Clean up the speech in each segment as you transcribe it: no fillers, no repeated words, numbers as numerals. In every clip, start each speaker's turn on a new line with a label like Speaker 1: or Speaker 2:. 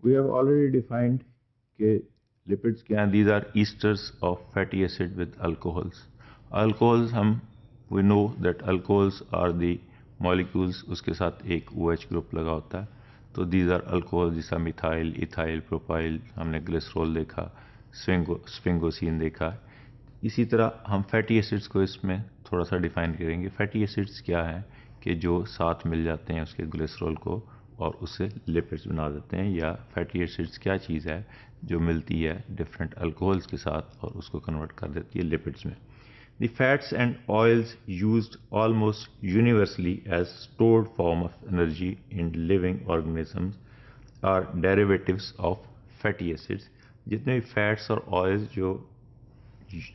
Speaker 1: We have already defined के lipids क्या हैं. These are esters of fatty acid with alcohols. Alcohols we know that alcohols are the molecules, उसके साथ एक OH group लगा होता है. तो these are alcohols जैसा मिथाइल, इथाइल, प्रोपाइल, हमने ग्लिसरॉल देखा, स्फिंगोसिन देखा. इसी तरह हम फैटी एसिड्स को इसमें थोड़ा सा डिफाइन करेंगे. फैटी एसिड्स क्या हैं कि जो साथ मिल जाते हैं उसके ग्लिसरॉल को और उससे लिपिड्स बना देते हैं. या फैटी एसिड्स क्या चीज़ है जो मिलती है डिफरेंट अल्कोहल्स के साथ और उसको कन्वर्ट कर देती है लिपिड्स में. The fats and oils used almost universally as stored form of energy in living organisms are derivatives of fatty acids. जितने भी फैट्स और ऑयल्स जो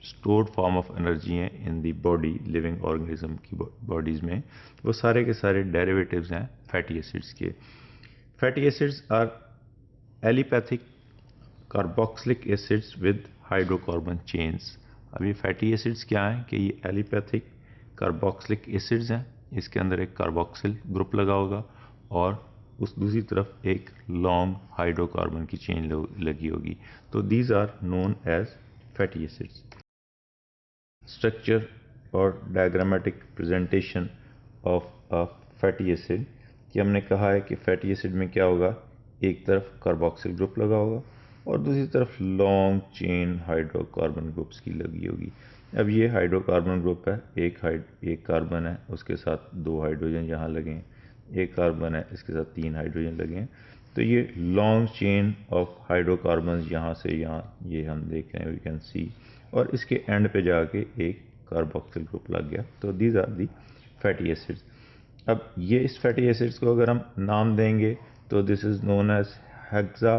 Speaker 1: स्टोर्ड फॉर्म ऑफ एनर्जी हैं in the body, living organism की bodies में, वो सारे के सारे डेरिवेटिव्स हैं फैटी एसिड्स के. Fatty acids are aliphatic carboxylic acids with hydrocarbon chains. अब ये फैटी एसिड्स क्या हैं कि ये एलिपैथिक कार्बोक्सिलिक एसिड्स हैं. इसके अंदर एक कार्बोक्सिल ग्रुप लगा होगा और उस दूसरी तरफ एक लॉन्ग हाइड्रोकार्बन की चेन लगी होगी. तो these are known as fatty acids. Structure और diagrammatic presentation of a fatty acid कि हमने कहा है कि फैटी एसिड में क्या होगा, एक तरफ कार्बोक्सिल ग्रुप लगा होगा और दूसरी तरफ लॉन्ग चेन हाइड्रोकार्बन ग्रुप्स की लगी होगी. अब ये हाइड्रोकार्बन ग्रुप है, एक कार्बन है, उसके साथ दो हाइड्रोजन यहाँ लगे हैं, एक कार्बन है, इसके साथ तीन हाइड्रोजन लगे हैं. तो ये लॉन्ग चेन ऑफ हाइड्रोकार्बन यहाँ से यहाँ ये हम देख रहे हैं, वी कैन सी. और इसके एंड पे जाके एक कार्बोक्सिल ग्रुप लग गया. तो these are the fatty acids. अब ये इस फैटी एसिड्स को अगर हम नाम देंगे तो this is known as hexa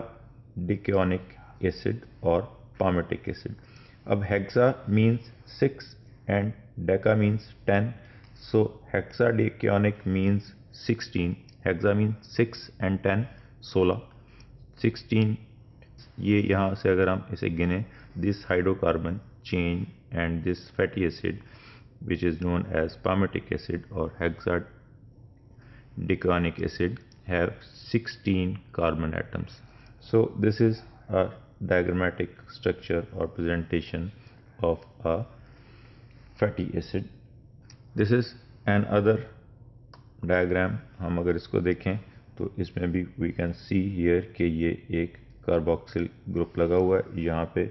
Speaker 1: डिक्योनिक acid और पामेटिक एसिड. अब hexa means 6 and deca means 10. So hexadecanoic means 16. Hexa means 6 and 10 16. 16 ये यहाँ से अगर हम इसे गिने, this hydrocarbon chain and this fatty acid which is known as palmitic acid or hexadecanoic acid have 16 carbon atoms. So this is a diagrammatic structure or presentation of a fatty acid. This is another diagram. हम अगर इसको देखें तो इसमें भी we can see here कि ये एक कार्बोक्सिल ग्रुप लगा हुआ है यहाँ पे,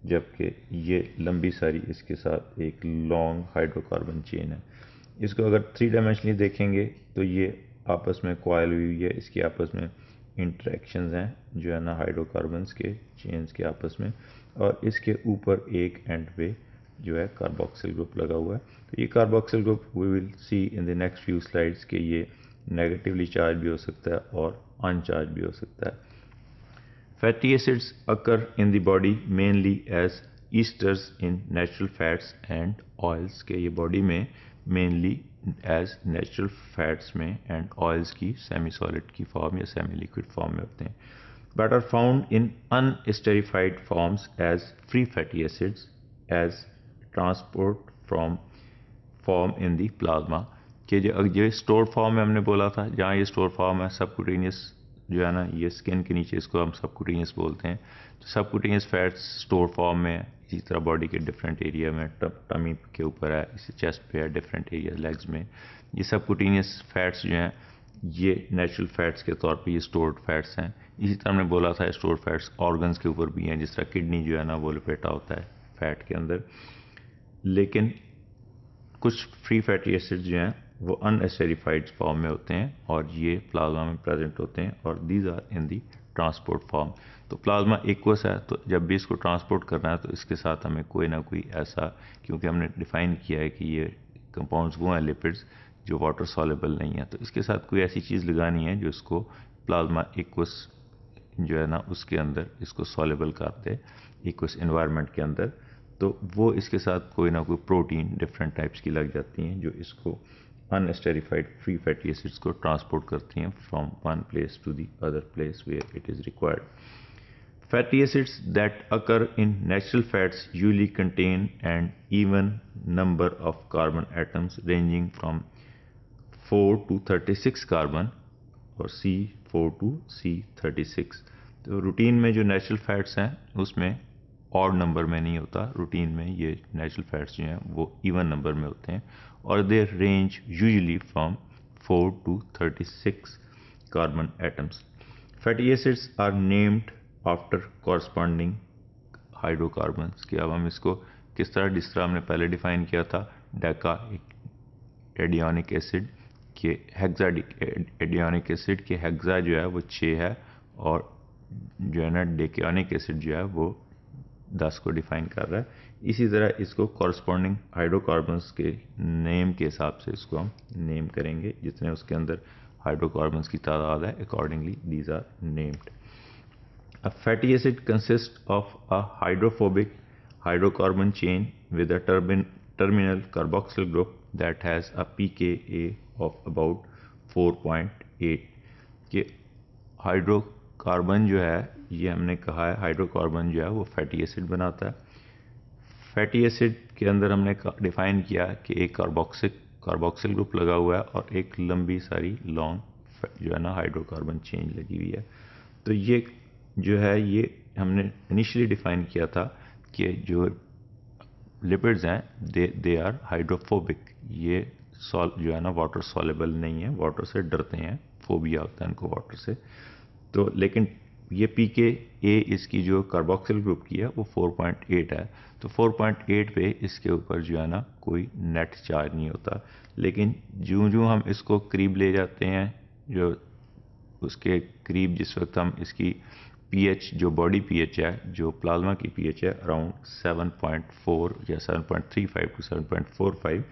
Speaker 1: जबकि ये लंबी सारी इसके साथ एक लॉन्ग हाइड्रोकार्बन चेन है. इसको अगर 3 डायमेंशनली देखेंगे तो ये आपस में कॉइल हुई है, इसकी आपस में इंटरेक्शंस हैं जो है ना हाइड्रोकार्बन्स के चेन्स के आपस में, और इसके ऊपर एक एंड पे जो है कार्बोक्सिल ग्रुप लगा हुआ है. तो ये carboxyl group we will see in the next few slides कि ये नेगेटिवली चार्ज भी हो सकता है और अनचार्ज भी हो सकता है. Fatty acids occur in the body mainly as esters in natural fats and oils के ये body में mainly as natural fats में and oils की semi solid की form या semi liquid form में होते हैं, but are found in unesterified forms as free fatty acids as transport from form in the plasma. कि जो स्टोर फॉर्म में हमने बोला था, जहाँ ये स्टोर फॉर्म है सबक्यूटेनियस जो है ना, ये स्किन के नीचे, इसको हम सबक्यूटेनियस बोलते हैं. तो सबक्यूटेनियस फैट्स स्टोर फॉर्म में है. इसी तरह बॉडी के डिफरेंट एरिया में, टमी के ऊपर है, इसी चेस्ट पे है, डिफरेंट एरिया लेग्स में. ये सबक्यूटेनियस फैट्स जो हैं ये नेचुरल फैट्स के तौर पे ये स्टोर्ड फैट्स हैं. इसी तरह हमने बोला था स्टोर फैट्स ऑर्गन्स के ऊपर भी हैं, जिस तरह किडनी जो है ना वो लपेटा होता है फैट के अंदर. लेकिन कुछ फ्री फैटी एसिड्स जो हैं वो अनएस्टेरिफाइड फॉर्म में होते हैं और ये प्लाज्मा में प्रेजेंट होते हैं और these are in the transport form. तो प्लाज्मा एक्वस है, तो जब भी इसको ट्रांसपोर्ट करना है तो इसके साथ हमें कोई ना कोई ऐसा, क्योंकि हमने डिफाइन किया है कि ये कंपाउंड्स वो हैं लिपिड्स जो वाटर सॉल्युबल नहीं है, तो इसके साथ कोई ऐसी चीज़ लगानी है जो इसको प्लाज्मा एक्वस जो है ना उसके अंदर इसको सॉल्युबल कर दे एक्वस इन्वायरमेंट के अंदर. तो वो इसके साथ कोई ना कोई प्रोटीन डिफरेंट टाइप्स की लग जाती हैं जो इसको unesterified free fatty acids को ट्रांसपोर्ट करती हैं from one place to the other place where it is required. Fatty acids that occur in natural fats usually contain an even number of carbon atoms ranging from 4 to 36 carbon or C4 to C36. तो routine में जो natural fats हैं उसमें odd number में नहीं होता, routine में ये नेचुरल फैट्स जो हैं वो इवन नंबर में होते हैं और they range usually from 4 to 36 carbon atoms. Fatty acids are named after corresponding hydrocarbons. कि अब हम इसको किस तरह, जिस तरह हमने पहले डिफाइन किया था डेका एडियोनिक एसिड के हेक्सा एडियोनिक एसिड के हेक्सा जो है वो 6 है और जो है ना डेकियोनिक एसिड जो है वो 10 को डिफाइन कर रहा है। इसी तरह इसको कॉरस्पॉन्डिंग हाइड्रोकार्बन्स के नेम के हिसाब से इसको हम नेम करेंगे, जितने उसके अंदर हाइड्रोकार्बन्स की तादाद है accordingly these are named. A fatty acid consists of a hydrophobic hydrocarbon chain with a terminal carboxyl group that has a pKa of about 4.8। कि हाइड्रोकार्बन जो है, ये हमने कहा है हाइड्रोकार्बन जो है वो फैटी एसिड बनाता है। फैटी एसिड के अंदर हमने डिफाइन किया कि एक कार्बोक्सिल ग्रुप लगा हुआ है और एक लंबी सारी लॉन्ग जो है ना हाइड्रोकार्बन चेन लगी हुई है। तो ये जो है ये हमने इनिशियली डिफाइन किया था कि जो लिपिड्स हैं दे आर हाइड्रोफोबिक। ये जो है ना वाटर सॉलेबल नहीं है, वाटर से डरते हैं, फोबिया होता है इनको वाटर से। तो लेकिन ये pKa इसकी जो कार्बोक्सिल ग्रुप की है वो 4.8 है। तो 4.8 पे इसके ऊपर जो है ना कोई नेट चार्ज नहीं होता। लेकिन जो हम इसको करीब ले जाते हैं, जो उसके करीब जिस वक्त हम इसकी pH जो बॉडी pH है, जो प्लाज्मा की pH है अराउंड 7.4 या 7.35 to 7.45,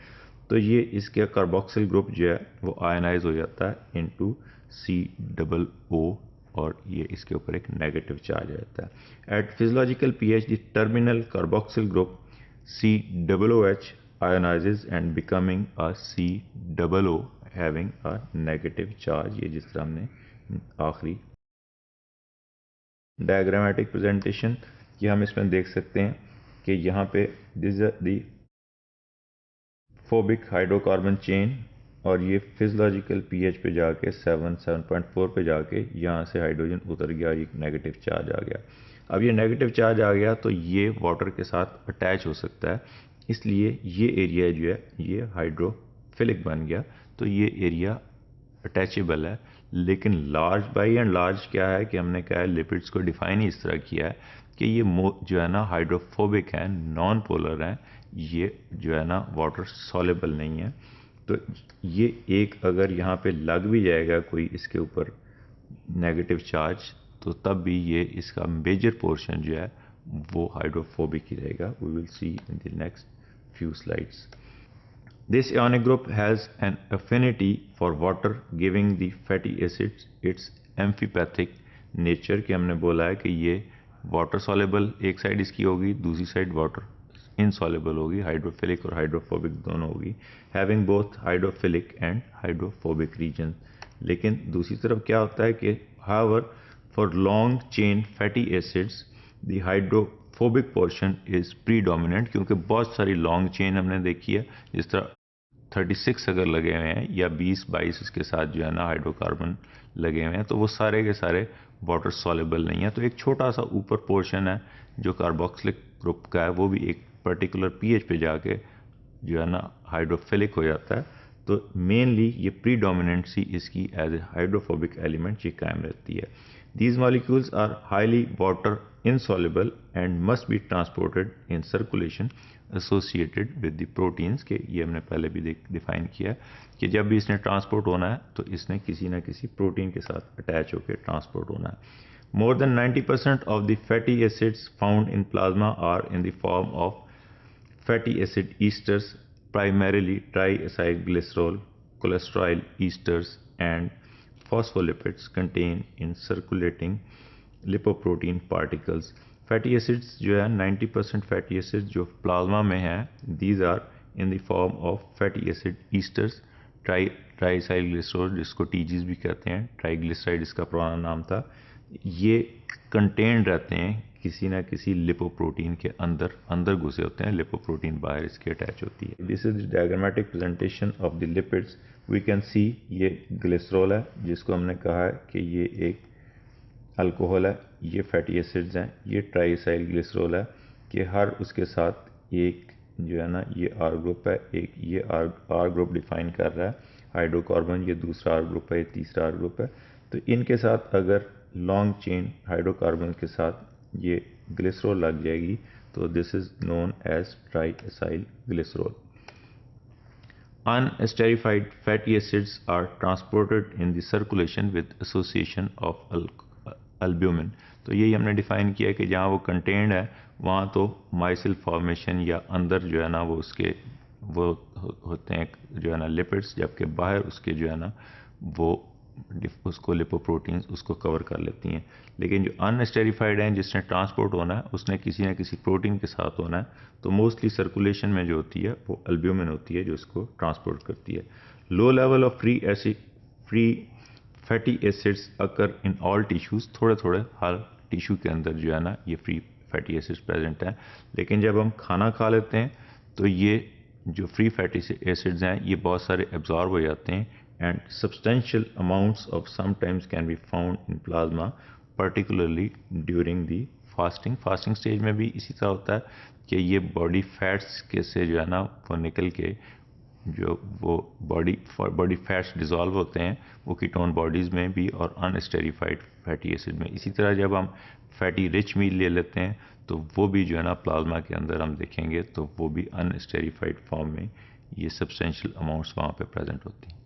Speaker 1: तो ये इसके कार्बोक्सिल ग्रुप जो है वो आयनाइज हो जाता है इनटू COO और ये इसके ऊपर एक नेगेटिव चार्ज रहता है। At physiological pH the terminal carboxyl group COOH ionizes and becoming a COO having a negative charge। ये जिस तरह हमने आखिरी डायग्रामेटिक प्रेजेंटेशन ये हम इसमें देख सकते हैं कि यहाँ पे this the phobic hydrocarbon chain और ये फिजियोलॉजिकल pH पे जाके 7.4 पे जाके यहाँ से हाइड्रोजन उतर गया, एक नेगेटिव चार्ज आ गया। अब ये नेगेटिव चार्ज आ गया तो ये वाटर के साथ अटैच हो सकता है, इसलिए ये एरिया जो है ये हाइड्रोफिलिक बन गया। तो ये एरिया अटैचेबल है। लेकिन लार्ज बाई एंड लार्ज क्या है कि हमने कहा है लिपिड्स को डिफाइन ही इस तरह किया है कि ये जो है ना हाइड्रोफोबिक है, नॉन पोलर है, ये जो है ना वाटर सॉलेबल नहीं है। तो ये एक अगर यहाँ पे लग भी जाएगा कोई इसके ऊपर नेगेटिव चार्ज तो तब भी ये इसका मेजर पोर्शन जो है वो हाइड्रोफोबिक ही रहेगा। We will see in the next few slides. This ionic group has an affinity for water, giving the fatty acids its amphipathic nature। कि हमने बोला है कि ये वाटर सॉलेबल एक साइड इसकी होगी, दूसरी साइड वाटर इनसॉलेबल होगी, हाइड्रोफिलिक और हाइड्रोफोबिक दोनों होगी, having both hydrophilic and hydrophobic region. लेकिन दूसरी तरफ क्या होता है कि however for long chain fatty acids the hydrophobic portion is predominant. क्योंकि बहुत सारी लॉन्ग चेन हमने देखी है, जिस तरह 36 अगर लगे हुए हैं या 20-22 इसके साथ जो है ना हाइड्रोकार्बन लगे हुए हैं तो वो सारे के सारे वाटर सॉलेबल नहीं है। तो एक छोटा सा ऊपर पोर्शन है जो कार्बोक्सिलिक ग्रुप का है, वो भी एक पर्टिकुलर pH पे जाके जो है ना हाइड्रोफिलिक हो जाता है। तो मेनली ये प्रीडोमिनेंसी इसकी एज ए हाइड्रोफोबिक एलिमेंट ये कायम रहती है। These molecules are highly water insoluble and must be transported in circulation associated with the proteins। के ये हमने पहले भी डिफाइन किया कि जब भी इसने ट्रांसपोर्ट होना है तो इसने किसी ना किसी प्रोटीन के साथ अटैच होकर ट्रांसपोर्ट होना है। More than 90% of the fatty acids found in plasma are in the form of fatty acid esters, primarily triacylglycerol, cholesterol esters and phospholipids contained in circulating lipoprotein particles। Fatty acids जो है 90% fatty acids जो plasma में है, these are in the form of fatty acid esters, triacylglycerol जिसको TGs भी कहते हैं, triglyceride इसका पुराना नाम था। ये कंटेन्ड रहते हैं किसी ना किसी लिपोप्रोटीन के अंदर घुसे होते हैं, लिपोप्रोटीन बाहर इसके अटैच होती है। This is the diagrammatic presentation of the lipids. We can see ये ग्लिसरॉल है जिसको हमने कहा है कि ये एक अल्कोहल है, ये फैटी एसिड्स हैं, ये ट्राइसाइल ग्लिसरॉल है कि हर उसके साथ एक जो है ना ये आर ग्रुप है, एक ये आर ग्रुप डिफाइन कर रहा है हाइड्रोकार्बन, ये दूसरा आर ग्रुप है, ये तीसरा आर ग्रुप है। तो इनके साथ अगर लॉन्ग चेन हाइड्रोकार्बन के साथ ये ग्लिसरॉल लग जाएगी तो this is known as triacylglycerol. Unesterified fatty acids are transported in the circulation with association of albumin। तो यही हमने डिफाइन किया कि जहाँ वो कंटेंड है वहाँ तो माइसिल फॉर्मेशन या अंदर जो है ना वो उसके वो होते हैं जो है ना लिपिड्स, जबकि बाहर उसके जो है ना वो उसको लिपोप्रोटीन्स उसको कवर कर लेती हैं। लेकिन जो अनस्टेरिफाइड हैं जिसने ट्रांसपोर्ट होना है उसने किसी न किसी प्रोटीन के साथ होना है, तो मोस्टली सर्कुलेशन में जो होती है वो अल्ब्यूमिन होती है जो इसको ट्रांसपोर्ट करती है। Low level of free fatty acids occur in all tissues, थोड़े थोड़े हर टिश्यू के अंदर जो है ना ये फ्री फैटी एसिड्स प्रेजेंट हैं। लेकिन जब हम खाना खा लेते हैं तो ये जो फ्री फैटी एसिड्स हैं ये बहुत सारे एब्जॉर्ब हो जाते हैं and substantial amounts of sometimes can be found in plasma, particularly during the fasting stage में भी इसी तरह होता है कि ये बॉडी फैट्स के से जो है ना वो निकल के जो वो बॉडी फैट्स डिज़ोल्व होते हैं वो कीटोन बॉडीज़ में भी और अनस्टेरिफाइड फैटी एसिड में। इसी तरह जब हम फैटी रिच मील ले लेते हैं तो वो भी जो है ना प्लाज्मा के अंदर हम देखेंगे तो वो भी अनस्टेरिफाइड फॉर्म में ये सब्सटेंशियल अमाउंट्स वहाँ पे प्रेजेंट होती हैं।